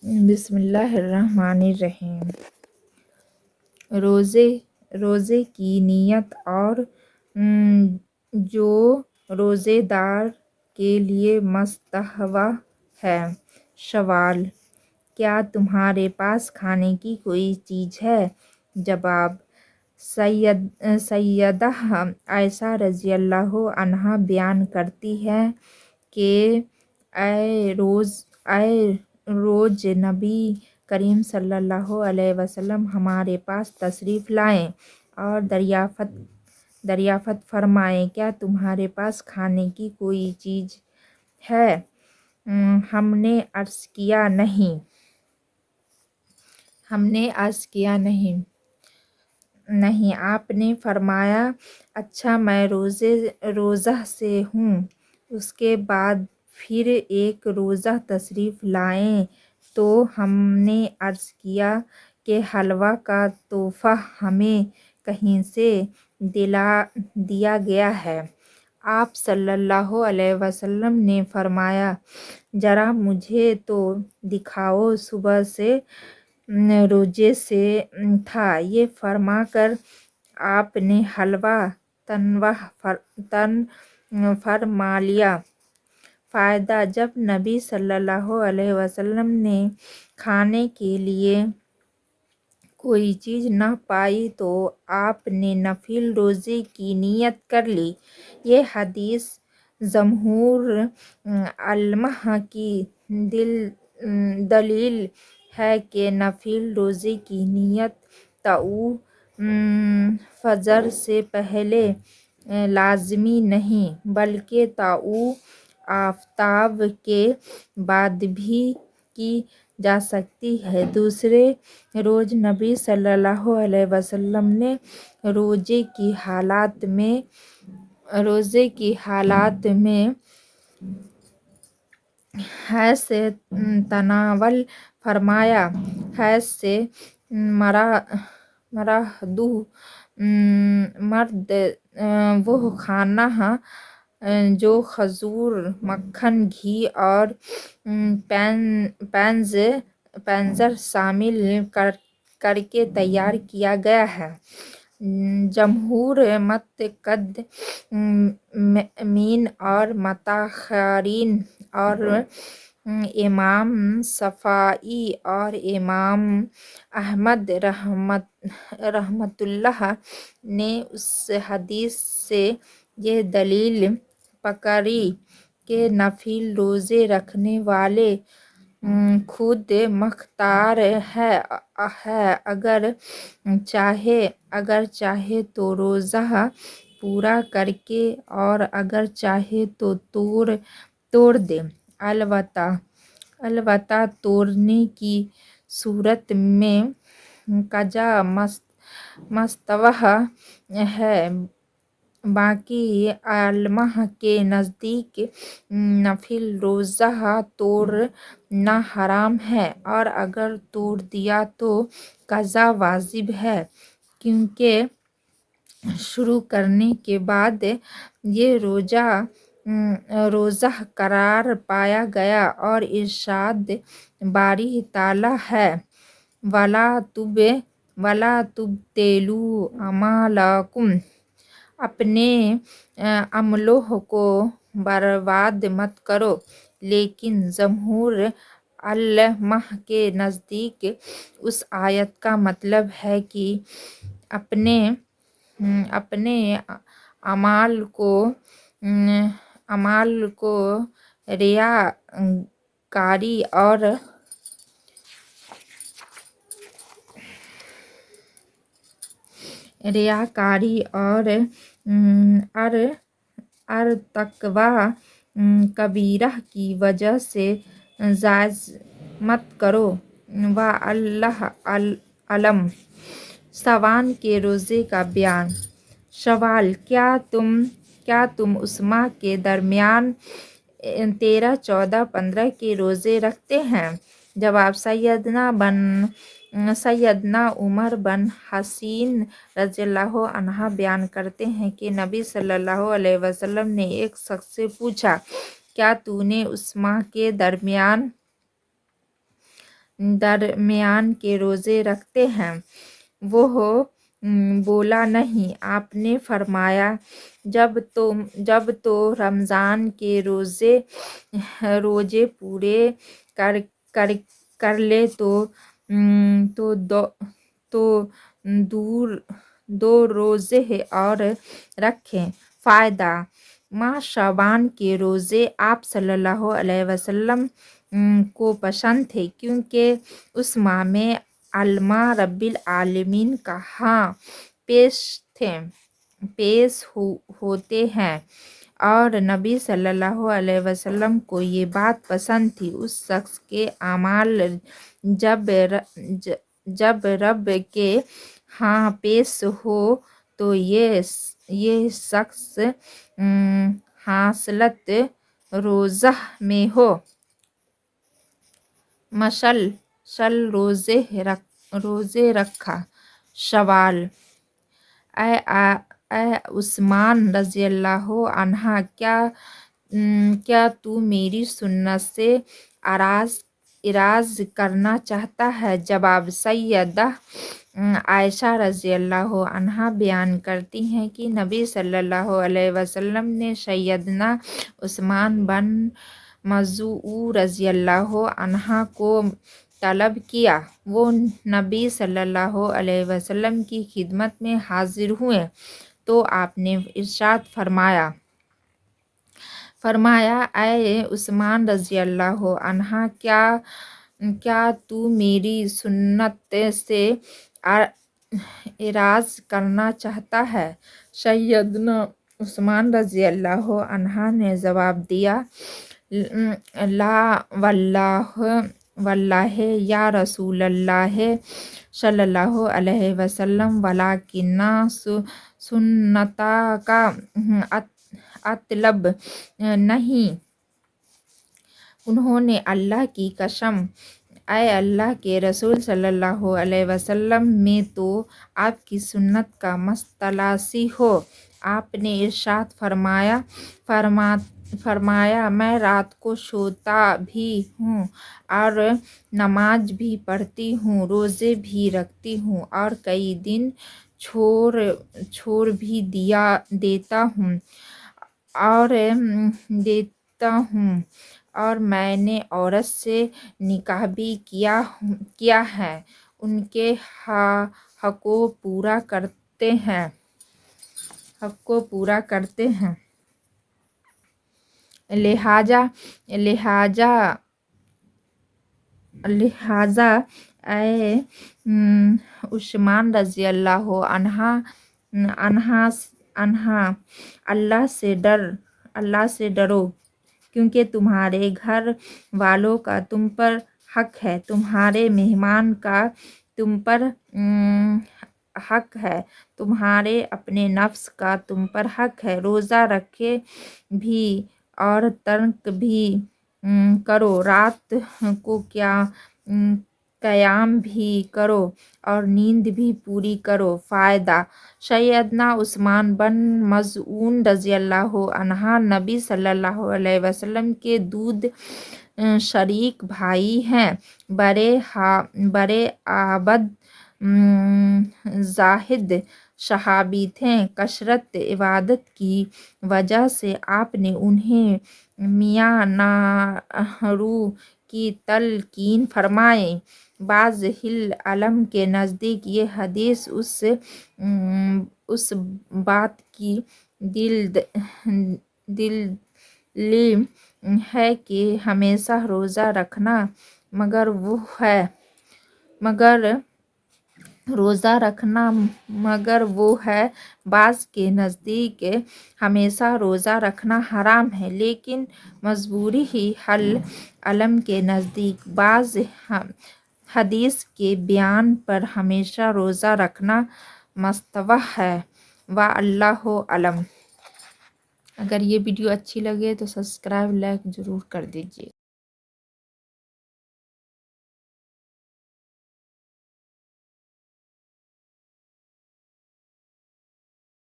بسم اللہ الرحمن الرحیم۔ روزے کی نیت اور جو روزے دار کے لیے مستحب ہے۔ سوال: کیا تمہارے پاس کھانے کی کوئی چیز ہے؟ جواب: سیدہ عائشہ رضی اللہ عنہا بیان کرتی ہیں کہ اے روز نبی کریم صلی اللہ علیہ وسلم ہمارے پاس تشریف لائے اور دریافت فرمائے، کیا تمہارے پاس کھانے کی کوئی چیز ہے؟ ہم نے عرض کیا نہیں۔ آپ نے فرمایا، اچھا میں روزہ سے ہوں۔ اس کے بعد پھر ایک روزہ تشریف لائے تو ہم نے عرض کیا کہ حلوہ کا تحفہ ہمیں کہیں سے دیا گیا ہے۔ آپ صلی اللہ علیہ وسلم نے فرمایا، ذرا مجھے تو دکھاؤ، صبح سے روزے سے تھا۔ یہ فرما کر آپ نے حلوہ تن فرما لیا۔ فائدہ: جب نبی صلی اللہ علیہ وسلم نے کھانے کے لیے کوئی چیز نہ پائی تو آپ نے نفل روزے کی نیت کر لی۔ یہ حدیث جمہور علماء کی دلیل ہے کہ نفل روزے کی نیت طلوع فجر سے پہلے لازمی نہیں بلکہ طلوع آفتاب کے بعد بھی کی جا سکتی ہے۔ دوسرے روز نبی صلی اللہ علیہ وسلم نے روزے کی حالت میں حیض سے تناول فرمایا۔ حیض سے مراد وہ کھانا جو کھجور، مکھن، گھی اور پنیر شامل کر کے تیار کیا گیا ہے۔ جمہور متقدمین اور متاخرین اور امام شافعی اور امام احمد رحمۃ اللہ نے اس حدیث سے یہ دلیل پکڑی کہ نفل روزے رکھنے والا خود مختار ہے، اگر چاہے تو روزہ پورا کرے اور اگر چاہے تو توڑ دے۔ البتہ توڑنے کی صورت میں قضا مستحب ہے۔ باقی علماء کے نزدیک نفل روزہ توڑنا حرام ہے اور اگر توڑ دیا تو قضا واجب ہے، کیونکہ شروع کرنے کے بعد یہ روزہ قرار پایا گیا اور ارشاد باری تعالیٰ ہے، وَلَا تُبْطِلُوا أَعْمَالَكُمْ، اپنے عملوں کو برباد مت کرو۔ لیکن جمہور علماء کے نزدیک اس آیت کا مطلب ہے کہ اپنے اعمال کو ریاکاری اور ارتکاب کبیرہ کی وجہ سے جائز مت کرو۔ واللہ اعلم۔ شعبان کے روزے کا بیان۔ سوال: کیا تم اس ماہ کے درمیان 13، 14، 15 کے روزے رکھتے ہیں؟ جواب: سیدنا عمر بن حسین رضی اللہ عنہ بیان کرتے ہیں کہ نبی صلی اللہ علیہ وسلم نے ایک شخص سے پوچھا، کیا تو نے اس ماہ کے درمیان درمیان کے روزے رکھتے ہیں؟ وہ بولا نہیں۔ آپ نے فرمایا جب تو رمضان کے روزے پورے کر لے تو دو روزے اور رکھیں۔ فائدہ: ماہ شعبان کے روزے آپ صلی اللہ علیہ وسلم کو پسند تھے کیونکہ اس ماہ میں علماء رب العالمین کا ہاں پیش ہوتے ہیں، اور نبی صلی اللہ علیہ وسلم کو یہ بات پسند تھی۔ اس شخص کے اعمال جب رب کے ہاں پیش ہو تو یہ شخص حاصلت روزہ میں ہو۔ مسلسل روزے رکھا۔ سوال: اے عثمان رضی اللہ عنہ، کیا تو میری سنت سے اعراض کرنا چاہتا ہے؟ جواب: سیدہ عائشہ رضی اللہ عنہا بیان کرتی ہیں کہ نبی صلی اللہ علیہ وسلم نے سیدنا عثمان بن مظعون رضی اللہ عنہ کو طلب کیا۔ وہ نبی صلی اللہ علیہ وسلم کی خدمت میں حاضر ہوئے تو آپ نے ارشاد فرمایا اے عثمان رضی اللہ عنہ، کیا تو میری سنت سے اعراض کرنا چاہتا ہے؟ سیدنا عثمان رضی اللہ عنہ نے جواب دیا، لا واللہ یا رسول اللہ صلی اللہ علیہ وسلم، ولیکن سنتک اطلب نہیں۔ انہوں نے اللہ کی قسم، اے اللہ کے رسول صلی اللہ علیہ وسلم، میں تو آپ کی سنت کا متلاشی ہوں۔ آپ نے ارشاد فرمایا میں رات کو سوتا بھی ہوں اور نماز بھی پڑھتی ہوں، روزے بھی رکھتی ہوں اور کئی دن چھوڑ بھی دیتا ہوں اور میں نے عورت سے نکاح بھی کیا ہے، ان کے حق کو پورا کرتے ہیں۔ لہٰذا اے عثمان رضی اللہ عنہ، اللہ سے ڈرو، کیونکہ تمہارے گھر والوں کا تم پر حق ہے، تمہارے مہمان کا تم پر حق ہے، تمہارے اپنے نفس کا تم پر حق ہے۔ روزہ رکھے بھی اور ترک بھی کرو، رات کو قیام بھی کرو اور نیند بھی پوری کرو۔ فائدہ: سیدنا عثمان بن مظعون رضی اللہ عنہ نبی صلی اللہ علیہ وسلم کے دودھ شریک بھائی ہیں، بڑے عابد زاہد صحابی تھے۔ کثرت عبادت کی وجہ سے آپ نے انہیں میاں نارو کی تلقین فرمائی۔ بعض اہل علم کے نزدیک یہ حدیث اس بات کی دلیل ہے کہ ہمیشہ روزہ رکھنا مگر وہ ہے۔ بعض کے نزدیک ہمیشہ روزہ رکھنا حرام ہے، لیکن جمہور اہل علم کے نزدیک بعض حدیث کے بیان پر ہمیشہ روزہ رکھنا مستحب ہے، واللہ اعلم۔ اگر یہ ویڈیو اچھی لگے تو سبسکرائب، لائک ضرور کر دیجیے۔